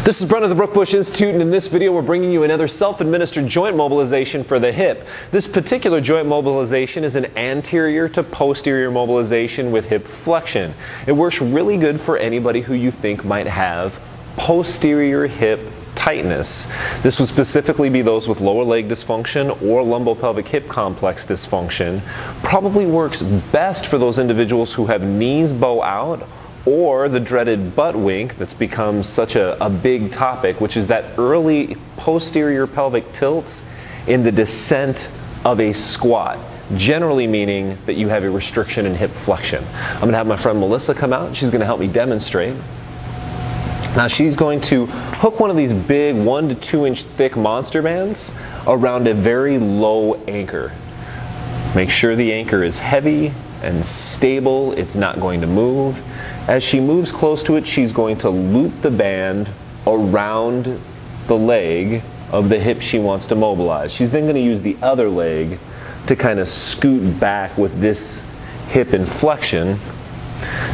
This is Brent of the Brookbush Institute, and in this video we're bringing you another self-administered joint mobilization for the hip. This particular joint mobilization is an anterior to posterior mobilization with hip flexion. It works really good for anybody who you think might have posterior hip tightness. This would specifically be those with lower leg dysfunction or lumbopelvic hip complex dysfunction. Probably works best for those individuals who have knees bow out, or the dreaded butt wink that's become such a big topic, which is that early posterior pelvic tilts in the descent of a squat, generally meaning that you have a restriction in hip flexion. I'm going to have my friend Melissa come out. She's going to help me demonstrate. Now she's going to hook one of these big 1 to 2 inch thick monster bands around a very low anchor. Make sure the anchor is heavy and stable, it's not going to move. As she moves close to it, she's going to loop the band around the leg of the hip she wants to mobilize. She's then going to use the other leg to kind of scoot back with this hip inflection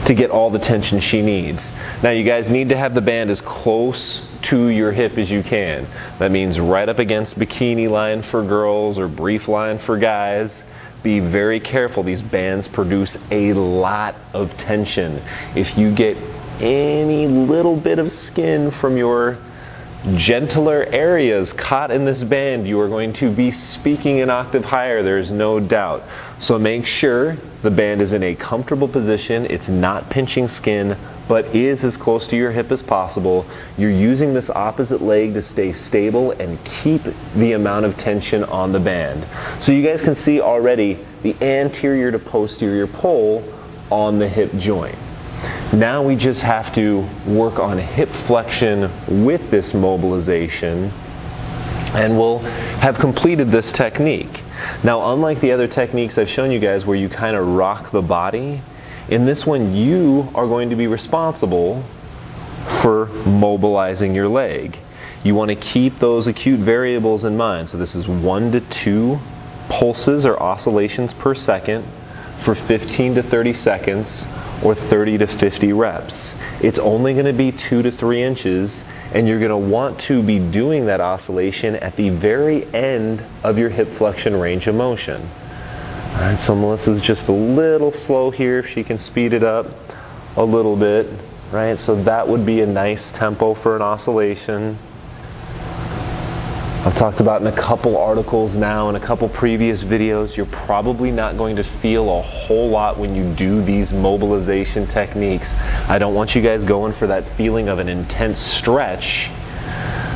to get all the tension she needs. Now you guys need to have the band as close to your hip as you can. That means right up against bikini line for girls or brief line for guys. Be very careful. These bands produce a lot of tension. If you get any little bit of skin from your gentler areas caught in this band, you are going to be speaking an octave higher, there's no doubt. So make sure the band is in a comfortable position, it's not pinching skin, but is as close to your hip as possible. You're using this opposite leg to stay stable and keep the amount of tension on the band. So you guys can see already the anterior to posterior pull on the hip joint. Now we just have to work on hip flexion with this mobilization, and we'll have completed this technique. Now, unlike the other techniques I've shown you guys where you kind of rock the body, in this one you are going to be responsible for mobilizing your leg. You want to keep those acute variables in mind. So this is 1 to 2 pulses or oscillations per second for 15 to 30 seconds or 30 to 50 reps. It's only going to be 2 to 3 inches, and you're going to want to be doing that oscillation at the very end of your hip flexion range of motion. All right, so Melissa's just a little slow here. If she can speed it up a little bit, right? So that would be a nice tempo for an oscillation. I've talked about in a couple articles now, in a couple previous videos, you're probably not going to feel a whole lot when you do these mobilization techniques. I don't want you guys going for that feeling of an intense stretch,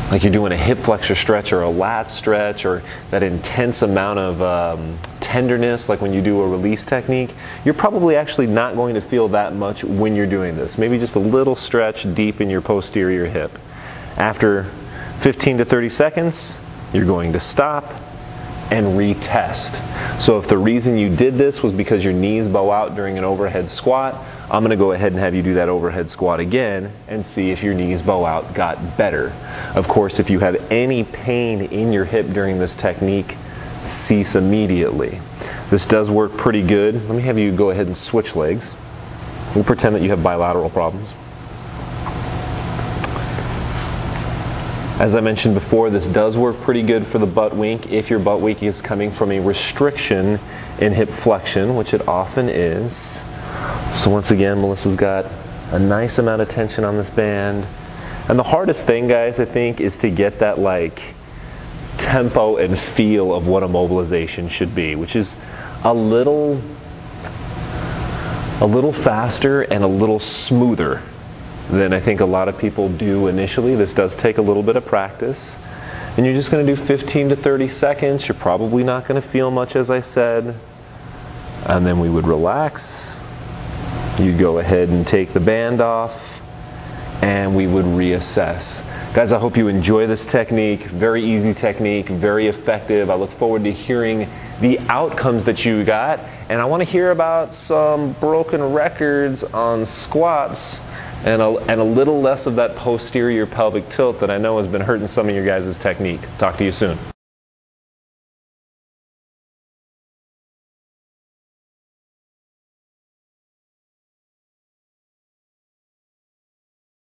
like you're doing a hip flexor stretch or a lat stretch, or that intense amount of tenderness like when you do a release technique. You're probably actually not going to feel that much when you're doing this. Maybe just a little stretch deep in your posterior hip. After 15 to 30 seconds, you're going to stop and retest. So if the reason you did this was because your knees bow out during an overhead squat, I'm going to go ahead and have you do that overhead squat again and see if your knees bow out got better. Of course, if you have any pain in your hip during this technique, cease immediately. This does work pretty good. Let me have you go ahead and switch legs. We'll pretend that you have bilateral problems. As I mentioned before, this does work pretty good for the butt wink if your butt wink is coming from a restriction in hip flexion, which it often is. So once again, Melissa's got a nice amount of tension on this band. And the hardest thing, guys, I think, is to get that like tempo and feel of what a mobilization should be, which is a little faster and a little smoother than I think a lot of people do initially. This does take a little bit of practice. And you're just going to do 15 to 30 seconds. You're probably not going to feel much, as I said. And then we would relax. You go ahead and take the band off, and we would reassess. Guys, I hope you enjoy this technique. Very easy technique, very effective. I look forward to hearing the outcomes that you got. And I want to hear about some broken records on squats and a little less of that posterior pelvic tilt that I know has been hurting some of your guys' technique. Talk to you soon.